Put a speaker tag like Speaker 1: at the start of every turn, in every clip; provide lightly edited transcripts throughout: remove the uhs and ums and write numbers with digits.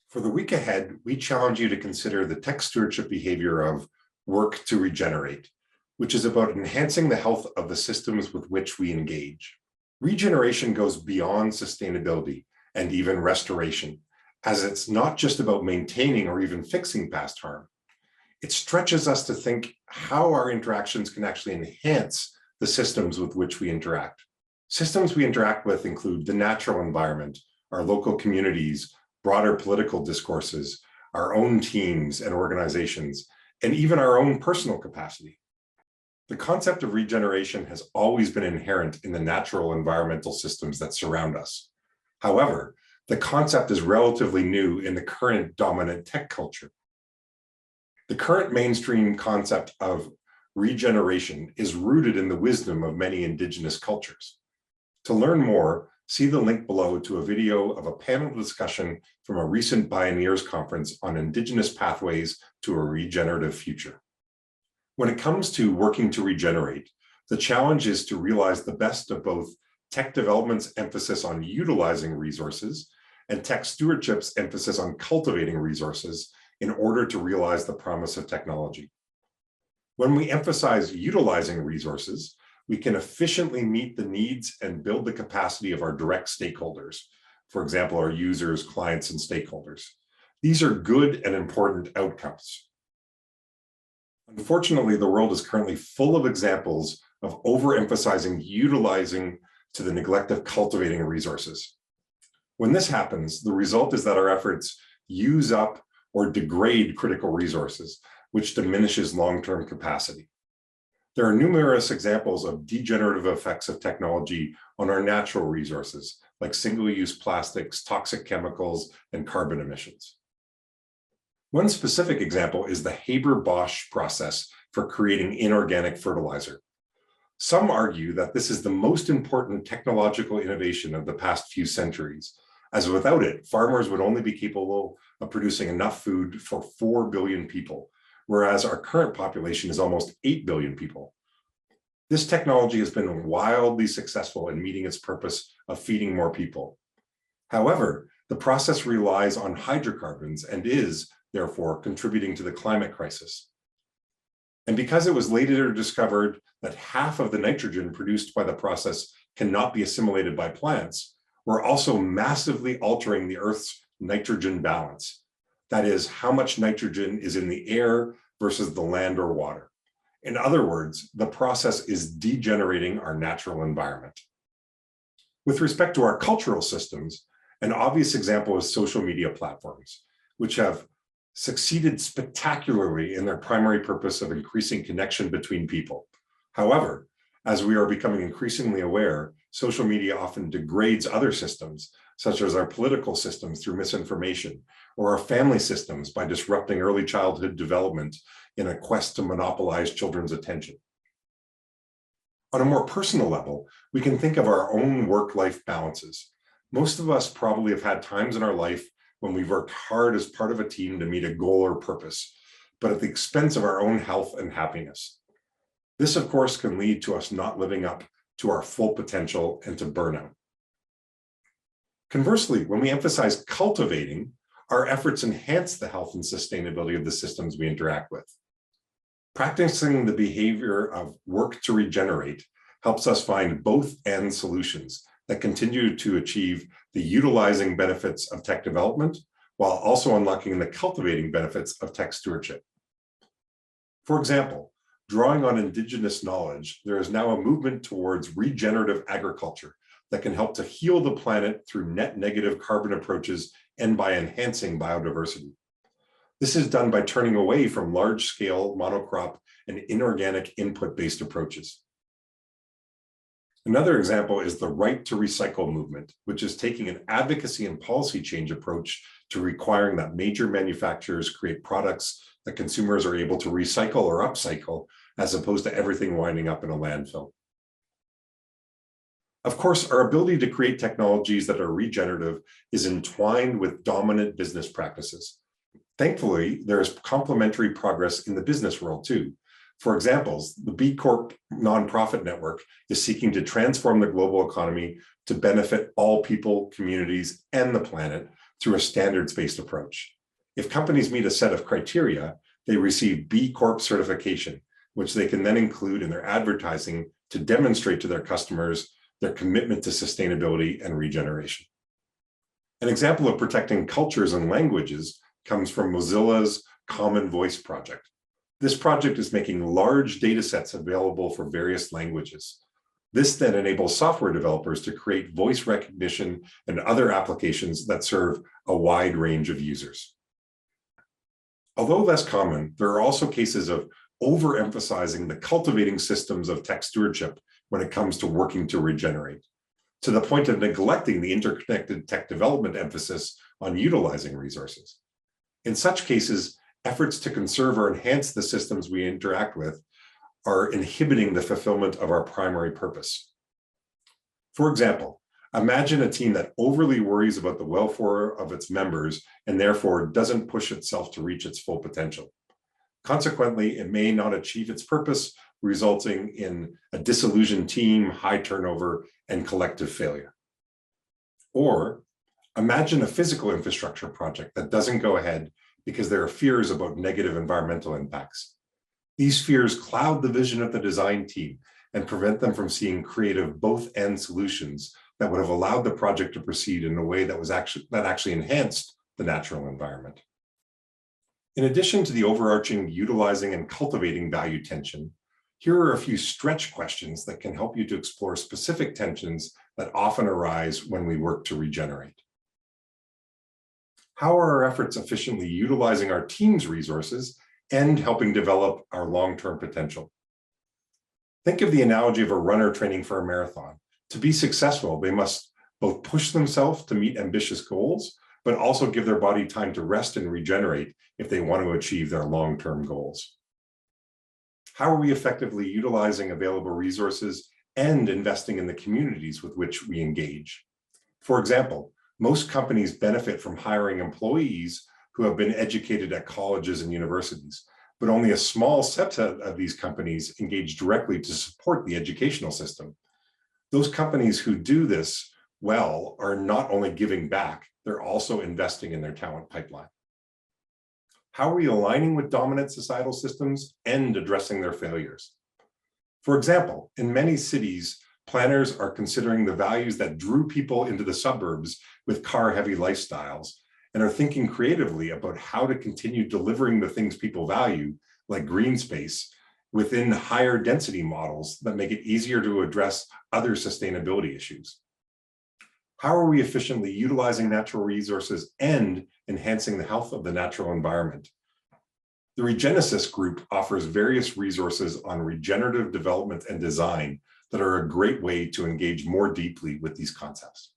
Speaker 1: For the week ahead, we challenge you to consider the tech stewardship behavior of work to regenerate, which is about enhancing the health of the systems with which we engage. Regeneration goes beyond sustainability and even restoration, as it's not just about maintaining or even fixing past harm. It stretches us to think how our interactions can actually enhance the systems with which we interact. Systems we interact with include the natural environment, our local communities, broader political discourses, our own teams and organizations, and even our own personal capacity. The concept of regeneration has always been inherent in the natural environmental systems that surround us. However, the concept is relatively new in the current dominant tech culture. The current mainstream concept of regeneration is rooted in the wisdom of many indigenous cultures. To learn more, see the link below to a video of a panel discussion from a recent Pioneers Conference on Indigenous pathways to a regenerative future. When it comes to working to regenerate, the challenge is to realize the best of both tech development's emphasis on utilizing resources and tech stewardship's emphasis on cultivating resources in order to realize the promise of technology. When we emphasize utilizing resources, we can efficiently meet the needs and build the capacity of our direct stakeholders, for example, our users, clients, and stakeholders. These are good and important outcomes. Unfortunately, the world is currently full of examples of overemphasizing utilizing to the neglect of cultivating resources. When this happens, the result is that our efforts use up or degrade critical resources, which diminishes long-term capacity. There are numerous examples of degenerative effects of technology on our natural resources, like single-use plastics, toxic chemicals, and carbon emissions. One specific example is the Haber-Bosch process for creating inorganic fertilizer. Some argue that this is the most important technological innovation of the past few centuries, as without it, farmers would only be capable of producing enough food for 4 billion people, whereas our current population is almost 8 billion people. This technology has been wildly successful in meeting its purpose of feeding more people. However, the process relies on hydrocarbons and is, therefore, contributing to the climate crisis. And because it was later discovered that half of the nitrogen produced by the process cannot be assimilated by plants, we're also massively altering the Earth's nitrogen balance. That is, how much nitrogen is in the air versus the land or water. In other words, the process is degenerating our natural environment. With respect to our cultural systems, an obvious example is social media platforms, which have succeeded spectacularly in their primary purpose of increasing connection between people. However, as we are becoming increasingly aware, social media often degrades other systems, such as our political systems through misinformation, or our family systems by disrupting early childhood development in a quest to monopolize children's attention. On a more personal level, we can think of our own work-life balances. Most of us probably have had times in our life when we've worked hard as part of a team to meet a goal or purpose, but at the expense of our own health and happiness. This, of course, can lead to us not living up to our full potential and to burnout. Conversely, when we emphasize cultivating, our efforts enhance the health and sustainability of the systems we interact with. Practicing the behavior of work to regenerate helps us find both end solutions that continue to achieve the utilizing benefits of tech development while also unlocking the cultivating benefits of tech stewardship. For example, drawing on indigenous knowledge, there is now a movement towards regenerative agriculture that can help to heal the planet through net negative carbon approaches and by enhancing biodiversity. This is done by turning away from large-scale monocrop and inorganic input-based approaches. Another example is the right to recycle movement, which is taking an advocacy and policy change approach to requiring that major manufacturers create products that consumers are able to recycle or upcycle, as opposed to everything winding up in a landfill. Of course, our ability to create technologies that are regenerative is entwined with dominant business practices. Thankfully, there is complementary progress in the business world too. For example, the B Corp nonprofit network is seeking to transform the global economy to benefit all people, communities, and the planet through a standards-based approach. If companies meet a set of criteria, they receive B Corp certification, which they can then include in their advertising to demonstrate to their customers their commitment to sustainability and regeneration. An example of protecting cultures and languages comes from Mozilla's Common Voice project. This project is making large data sets available for various languages. This then enables software developers to create voice recognition and other applications that serve a wide range of users. Although less common, there are also cases of overemphasizing the cultivating systems of tech stewardship when it comes to working to regenerate, to the point of neglecting the interconnected tech development emphasis on utilizing resources. In such cases, efforts to conserve or enhance the systems we interact with are inhibiting the fulfillment of our primary purpose. For example, imagine a team that overly worries about the welfare of its members and therefore doesn't push itself to reach its full potential. Consequently, it may not achieve its purpose, resulting in a disillusioned team, high turnover, and collective failure. Or imagine a physical infrastructure project that doesn't go ahead because there are fears about negative environmental impacts. These fears cloud the vision of the design team and prevent them from seeing creative both-end solutions that would have allowed the project to proceed in a way that actually enhanced the natural environment. In addition to the overarching utilizing and cultivating value tension, here are a few stretch questions that can help you to explore specific tensions that often arise when we work to regenerate. How are our efforts efficiently utilizing our team's resources and helping develop our long-term potential? Think of the analogy of a runner training for a marathon. To be successful, they must both push themselves to meet ambitious goals, but also give their body time to rest and regenerate if they want to achieve their long-term goals. How are we effectively utilizing available resources and investing in the communities with which we engage? For example, most companies benefit from hiring employees who have been educated at colleges and universities, but only a small subset of these companies engage directly to support the educational system. Those companies who do this well are not only giving back, they're also investing in their talent pipeline. How are we aligning with dominant societal systems and addressing their failures? For example, in many cities, planners are considering the values that drew people into the suburbs with car-heavy lifestyles and are thinking creatively about how to continue delivering the things people value, like green space, within higher density models that make it easier to address other sustainability issues. How are we efficiently utilizing natural resources and enhancing the health of the natural environment? The Regenesis Group offers various resources on regenerative development and design that are a great way to engage more deeply with these concepts.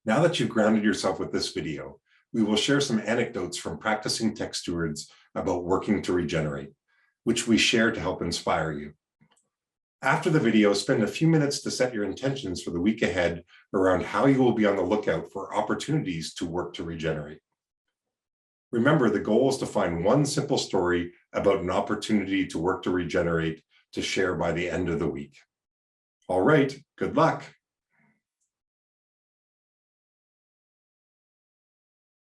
Speaker 1: Now that you've grounded yourself with this video, we will share some anecdotes from practicing tech stewards about working to regenerate, which we share to help inspire you. After the video, spend a few minutes to set your intentions for the week ahead around how you will be on the lookout for opportunities to work to regenerate. Remember, the goal is to find one simple story about an opportunity to work to regenerate to share by the end of the week. All right, good luck.